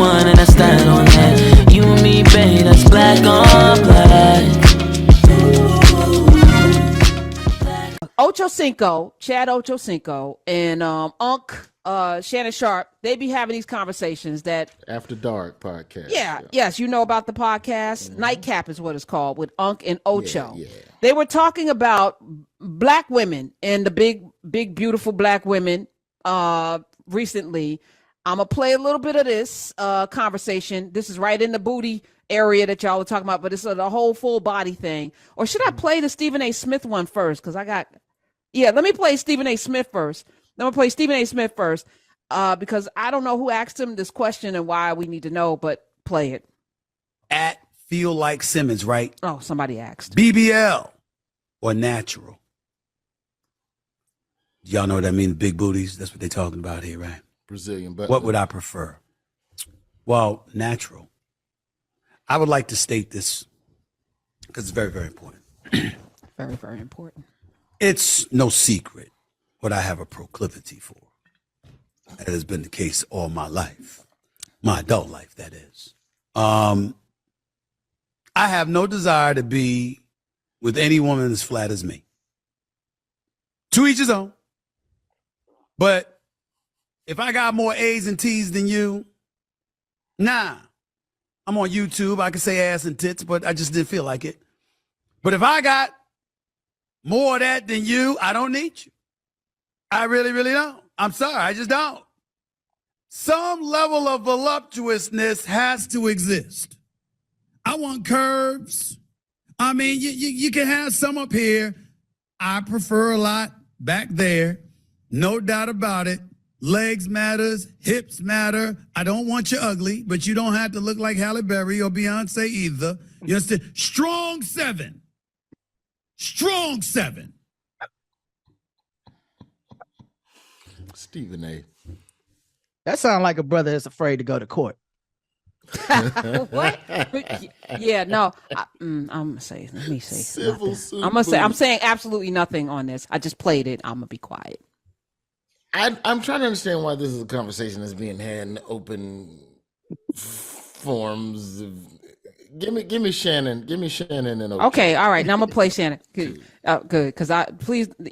one and I stand on that. You and me, babe, that's black on black. Ochocinco, Chad Ochocinco, and Shannon Sharpe, they be having these conversations that After Dark podcast. Yes, you know about the podcast. Nightcap is what it's called, with and Ocho. Yeah. They were talking about black women and the big beautiful black women recently. I'm gonna play a little bit of this conversation. This is right in the booty area that y'all were talking about, but it's the whole full body thing. Or should I play the Stephen A. Smith one first? Because let me play Stephen A. Smith first. Because I don't know who asked him this question and why we need to know, but play it. At Feel Like Simmons, right? Oh, somebody asked. BBL or natural? Y'all know what I mean? Big booties. That's what they're talking about here, right? Brazilian butt. What would I prefer? Well, natural. I would like to state this because it's very, very important. Very, very important. It's no secret what I have a proclivity for. That has been the case all my life, my adult life, that is. I have no desire to be with any woman as flat as me. To each his own. But if I got more A's and T's than you, nah. I'm on YouTube. I can say ass and tits, but I just didn't feel like it. But if I got more of that than you, I don't need you. I really, really don't. I'm sorry. I just don't. Some level of voluptuousness has to exist. I want curves. I mean, you can have some up here. I prefer a lot back there. No doubt about it. Legs matters, hips matter. I don't want you ugly, but you don't have to look like Halle Berry or Beyonce either. You understand? Strong seven. Strong seven. Stephen A. That sounds like a brother that's afraid to go to court. What? Yeah, no. I'm gonna say. Let me say. Civil suit. I'm saying absolutely nothing on this. I just played it. I'm gonna be quiet. I'm trying to understand why this is a conversation that's being had in open forms. Give me Shannon. Give me Shannon and Ocho. Okay, all right. Now I'm gonna play Shannon. Good, because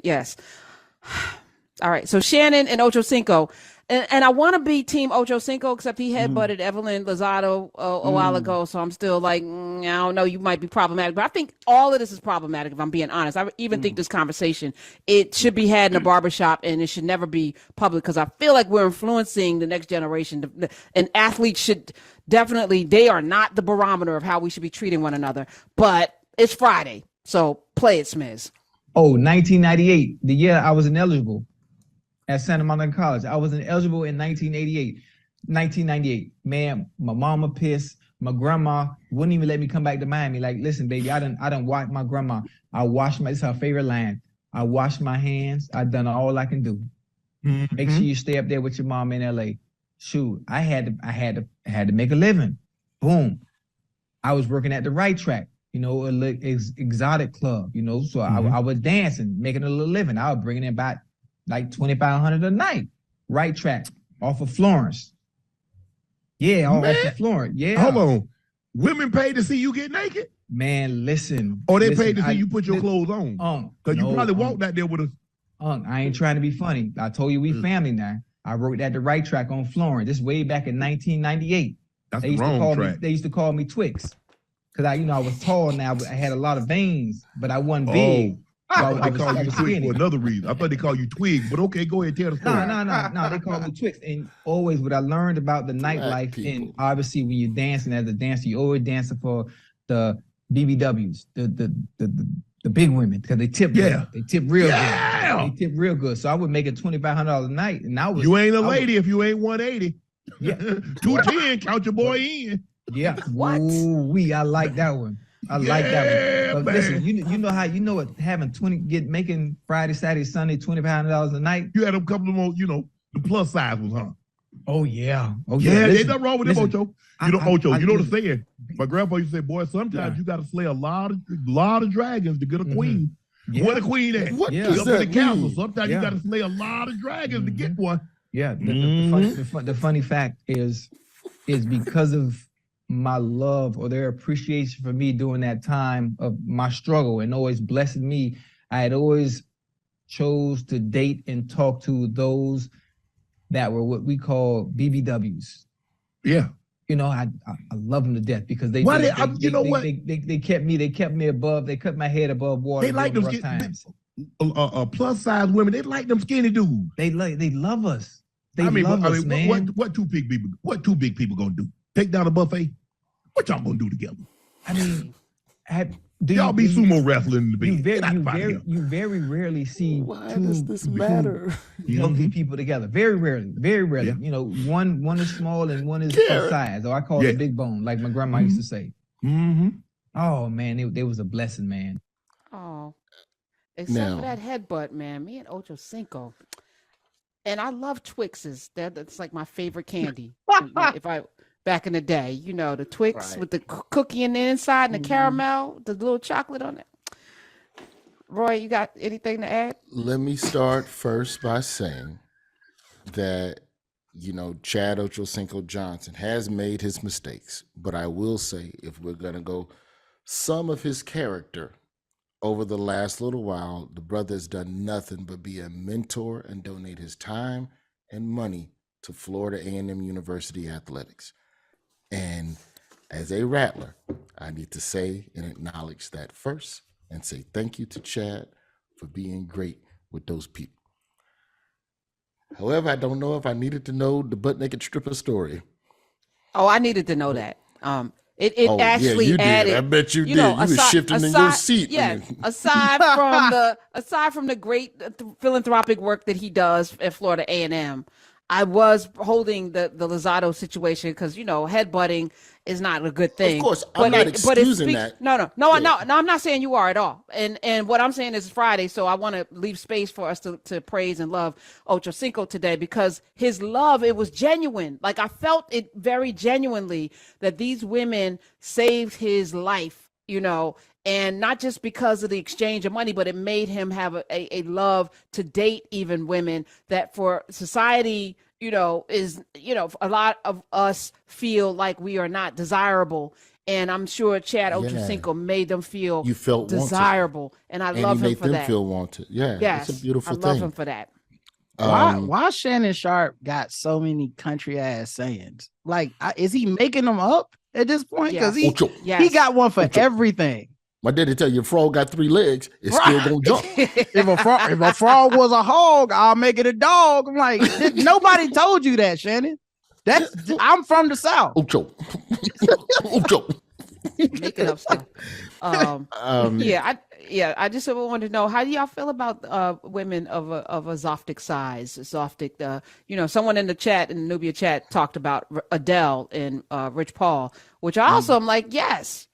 yes. All right. So Shannon and Ochocinco, and I want to be Team Ochocinco, except he headbutted Evelyn Lozado a while ago. So I'm still like, I don't know. You might be problematic, but I think all of this is problematic. If I'm being honest, I even think this conversation, it should be had in a barbershop, and it should never be public, because I feel like we're influencing the next generation. And athletes should definitely, they are not the barometer of how we should be treating one another. But it's Friday, so play it, Smiz. Oh, 1998, the year I was ineligible at Santa Monica College. I was ineligible in 1998. Man, my mama pissed. My grandma wouldn't even let me come back to Miami. Like, listen, baby, I done watched my grandma. It's her favorite line. I washed my hands. I done all I can do. Mm-hmm. Make sure you stay up there with your mom in LA. Shoot, I had to make a living. Boom. I was working at the Right Track, exotic club, so I was dancing, making a little living. I was bringing in about like $2,500 a night. Right Track, off of Florence. Yeah, off of Florence. Yeah. Hold on. Women paid to see you get naked? Man, listen. Or they paid to see you put your clothes on? Because you probably walked out there with a... I ain't trying to be funny. I told you we family now. I wrote at the Right Track on Florence. This way back in 1998. That's the wrong track. They used to call me Twix. Because I was tall now, but I had a lot of veins, but I wasn't big. So they call you Twix for another reason. I thought they called you Twig, but okay, go ahead, tell the story. No, they call me Twix. And always what I learned about the nightlife, and obviously when you're dancing as a dancer, you always dancing for the BBWs, the big women, because they tip good. They tip real good. They tip real good. So I would make it $2,500 a night, and you ain't a lady if you ain't 180. Yeah, 210, count your boy in. Yeah. What? Ooh, I like that one. I like that one. But listen, making Friday, Saturday, Sunday $2,500 a night. You had a couple of more, the plus size ones, huh? Oh yeah. There's nothing wrong with them, Ocho. Ocho, you know what I'm saying? My grandpa used to say, boy, sometimes you gotta slay a lot of dragons to get a queen. Yeah. Where the queen at? What does that mean? Castle. Sometimes you gotta slay a lot of dragons to get one. Yeah. The funny fact is is because of my love or their appreciation for me during that time of my struggle and always blessing me. I had always chose to date and talk to those that were what we call BBWs. Yeah. You know, I love them to death because they kept me above, they kept my head above water. They like them rough times. Plus size women. They like them skinny dudes. They love us. They love us, man. What two big people gonna do? Take down a buffet? What y'all gonna do together? I mean, y'all be sumo wrestling in the bed. You very rarely see Why does this matter? healthy people together. Very rarely. Yeah. You know, one is small and one is plus size. Or I call it big bone, like my grandma used to say. Mm-hmm. Oh man, it was a blessing, man. Oh, except for that headbutt, man. Me and Ochocinco, and I love Twixes. That's like my favorite candy. If I back in the day, you know, the Twix with the cookie in the inside and the caramel, the little chocolate on it. Roy, you got anything to add? Let me start first by saying that, you know, Chad Ochocinco Johnson has made his mistakes, but I will say, if we're going to go some of his character over the last little while, the brother has done nothing but be a mentor and donate his time and money to Florida A&M University athletics. And as a rattler, I need to say and acknowledge that first and say thank you to Chad for being great with those people. However, I don't know if I needed to know the butt naked stripper story. Oh, I needed to know that. It actually you added. Did. I bet you did. You were shifting in your seat. Yeah. Aside from the great philanthropic work that he does at Florida A&M, I was holding the Lozado situation because, you know, headbutting is not a good thing. Of course, I'm not excusing that. No, I'm not saying you are at all. And what I'm saying is Friday, so I want to leave space for us to praise and love Ochocinco today because his love, it was genuine. Like I felt it very genuinely that these women saved his life, you know, and not just because of the exchange of money, but it made him have a love to date even women that for society, you know, is, you know, a lot of us feel like we are not desirable. And I'm sure Chad Ochocinco made them feel you felt desirable. Wanted. And I love him for that. He made them feel wanted. Yeah, yes, it's a beautiful thing. I love him for that. Why Shannon Sharpe got so many country ass sayings? Like, is he making them up at this point? Because he got one for everything. My daddy tell you, a frog got 3 legs, it's still gonna jump. If a frog was a hog, I'll make it a dog. I'm like, nobody told you that, Shannon. I'm from the South. Ocho. Making up stuff. I just wanted to know, how do y'all feel about women of a Zoftic size? Zoftic, you know, someone in the chat, in the Nubia chat, talked about Adele and Rich Paul, which I also am like, yes,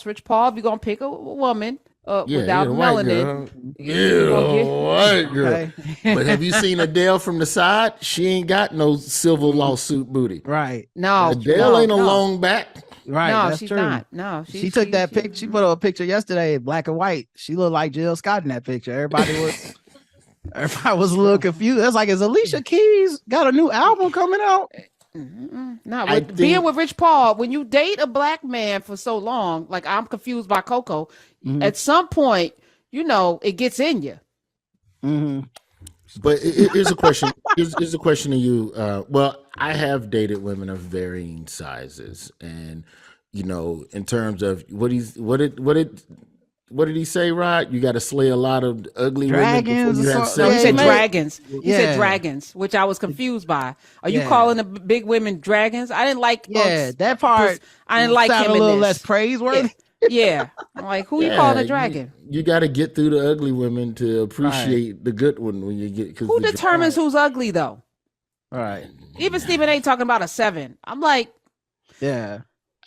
Rich Paul, if you're gonna pick a woman without melanin, white girl. Okay. But have you seen Adele from the side? She ain't got no civil lawsuit booty. Right. No. Adele ain't a long back. Right. No, that's she's true. not. No, she took that picture. She put up a picture yesterday, black and white. She looked like Jill Scott in that picture. Everybody was a little confused. It's like, is Alicia Keys got a new album coming out? No, being with Rich Paul, when you date a black man for so long, like I'm confused by Coco, at some point, you know, it gets in you. Mm-hmm. But here's a question. Here's a question to you. Well, I have dated women of varying sizes, and you know, in terms of what did he say, Rod? You got to slay a lot of ugly dragons women before you have sex. No, he said dragons. He said dragons, which I was confused by. Are you calling the big women dragons? I didn't like. That part. I didn't like him a in little this. less praiseworthy. Yeah, I'm like, who you calling a dragon? You got to get through the ugly women to appreciate the good one when you get. Who determines who's ugly though? All right. Even Stephen A. talking about a 7. I'm like, yeah.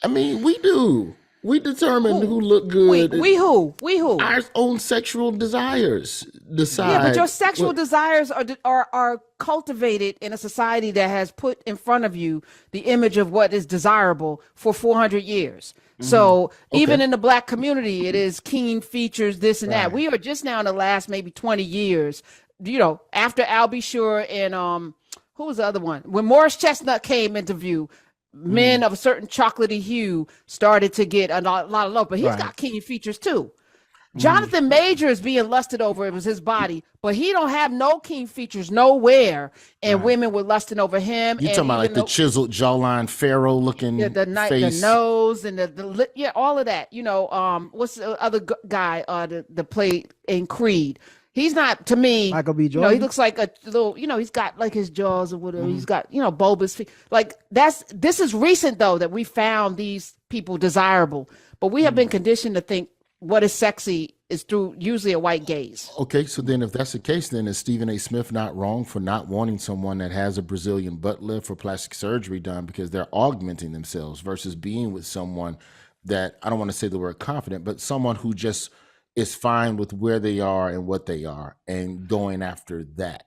I mean, we do. We determine who look good. We who? Our own sexual desires decide. Yeah, but your sexual desires are cultivated in a society that has put in front of you the image of what is desirable for 400 years. So even in the black community, it is keen features, this and that. We are just now in the last maybe 20 years, you know, after Al B. Sure and who was the other one? When Morris Chestnut came into view, men of a certain chocolatey hue started to get a lot of love, but he's got keen features too. Jonathan Major is being lusted over. It was his body, but he don't have no keen features nowhere, and women were lusting over him. You talking about like the chiseled jawline, pharaoh looking face, the nose, and the lip, all of that. You know, what's the other guy the played in Creed? He's not, to me, Michael B. Jordan. You know, he looks like a little, you know, he's got like his jaws or whatever. He's got, you know, bulbous feet. Like this is recent though, that we found these people desirable, but we have been conditioned to think what is sexy is through usually a white gaze. Okay, so then if that's the case, then is Stephen A. Smith not wrong for not wanting someone that has a Brazilian butt lift or plastic surgery done, because they're augmenting themselves versus being with someone that, I don't want to say the word confident, but someone who just is fine with where they are and what they are and going after that.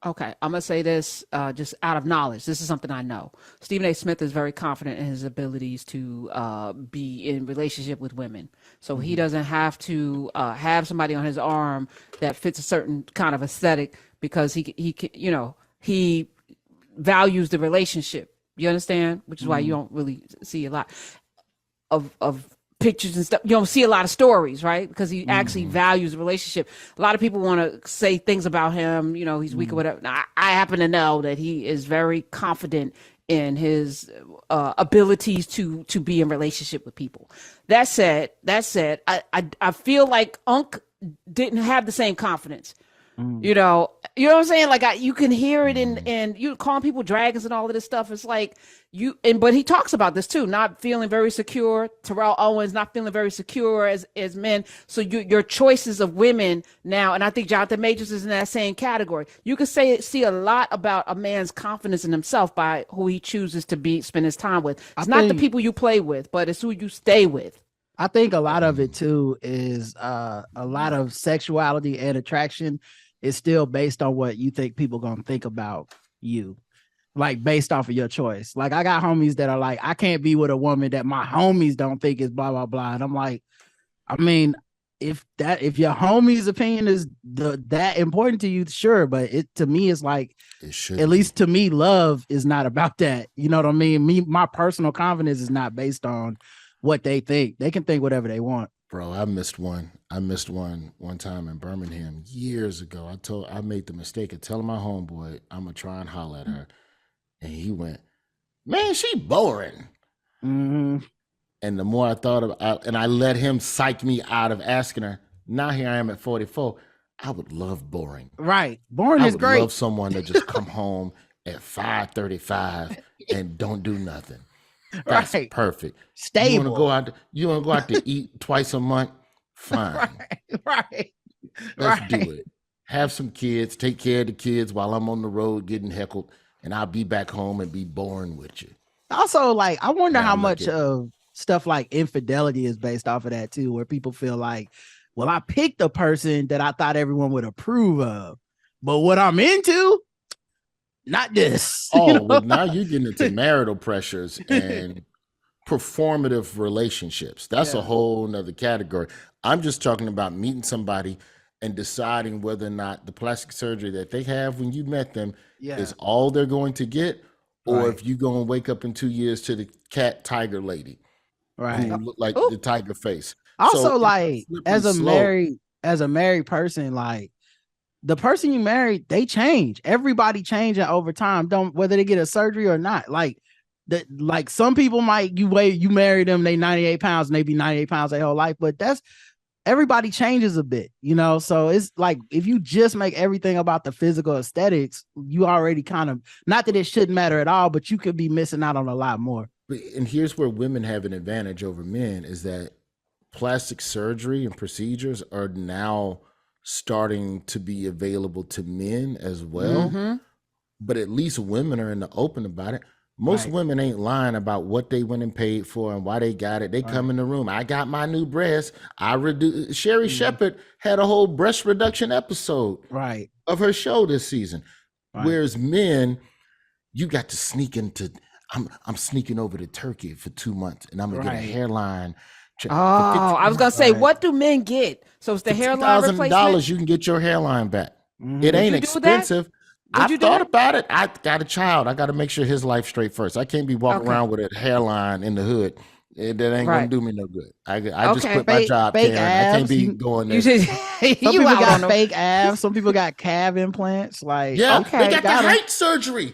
Okay, I'm going to say this just out of knowledge. This is something I know. Stephen A. Smith is very confident in his abilities to be in relationship with women. So he doesn't have to have somebody on his arm that fits a certain kind of aesthetic, because he values the relationship. You understand? Which is why you don't really see a lot of pictures and stuff. You don't see a lot of stories, right? Because he actually values the relationship. A lot of people want to say things about him, you know, he's weak or whatever. Now, I happen to know that he is very confident in his abilities to be in relationship with people. That said, I feel like Unc didn't have the same confidence. You know what I'm saying? Like you can hear it in you calling people dragons and all of this stuff. It's like but he talks about this too, not feeling very secure. Terrell Owens not feeling very secure as men. So your choices of women now, and I think Jonathan Majors is in that same category. You could see a lot about a man's confidence in himself by who he chooses to spend his time with. It's not the people you play with, but it's who you stay with. I think a lot of it too is a lot of sexuality and attraction is still based on what you think people gonna think about you, like based off of your choice. Like I got homies that are like, I can't be with a woman that my homies don't think is blah blah blah, and I'm like, I mean, if your homie's opinion is that important to you, sure, but to me it's like, at least to me, love is not about that. You know what I mean? My personal confidence is not based on what they think. They can think whatever they want. Bro, I missed one one time in Birmingham years ago. I made the mistake of telling my homeboy I'm gonna try and holler at her, and he went, "Man, she boring." And the more I thought about, and I let him psych me out of asking her. Now here I am at 44. I would love boring. Right, boring is great. I would love someone that just come home at 5:35 and don't do nothing. That's perfect. Stable. You want to go out to eat twice a month? Fine. Right. Let's do it. Have some kids. Take care of the kids while I'm on the road getting heckled, and I'll be back home and be boring with you. Also, like, I wonder how much of stuff like infidelity is based off of that too, where people feel like, well, I picked a person that I thought everyone would approve of, but what I'm into, not this. Oh, well, now you're getting into marital pressures and performative relationships. That's a whole nother category. I'm just talking about meeting somebody and deciding whether or not the plastic surgery that they have when you met them is all they're going to get, or if you're going to wake up in 2 years to the cat tiger lady, who look like the tiger face. Also, so, like as a married person, like, the person you married, they change. Everybody changing over time. Whether they get a surgery or not. Like some people might you marry them, they 98 pounds and they be 98 pounds their whole life. But everybody changes a bit, you know. So it's like if you just make everything about the physical aesthetics, you already kind of, not that it shouldn't matter at all, but you could be missing out on a lot more. And here's where women have an advantage over men, is that plastic surgery and procedures are now starting to be available to men as well. But at least women are in the open about it. Most women ain't lying about what they went and paid for and why they got it. They come in the room, I got my new breast. Sherry Shepherd had a whole breast reduction episode of her show this season. Whereas men, you got to sneak into, I'm sneaking over to Turkey for 2 months and I'm gonna get a hairline. I was gonna say, what do men get? So it's the hairline replacement. $2,000 you can get your hairline back. It ain't expensive. I've thought about it. I got a child. I got to make sure his life's straight first. I can't be walking around with a hairline in the hood. That ain't gonna do me no good. I just quit my job, Karen. I can't be going there. Some people got fake abs. Some people got calf implants. Like, they got the height surgery.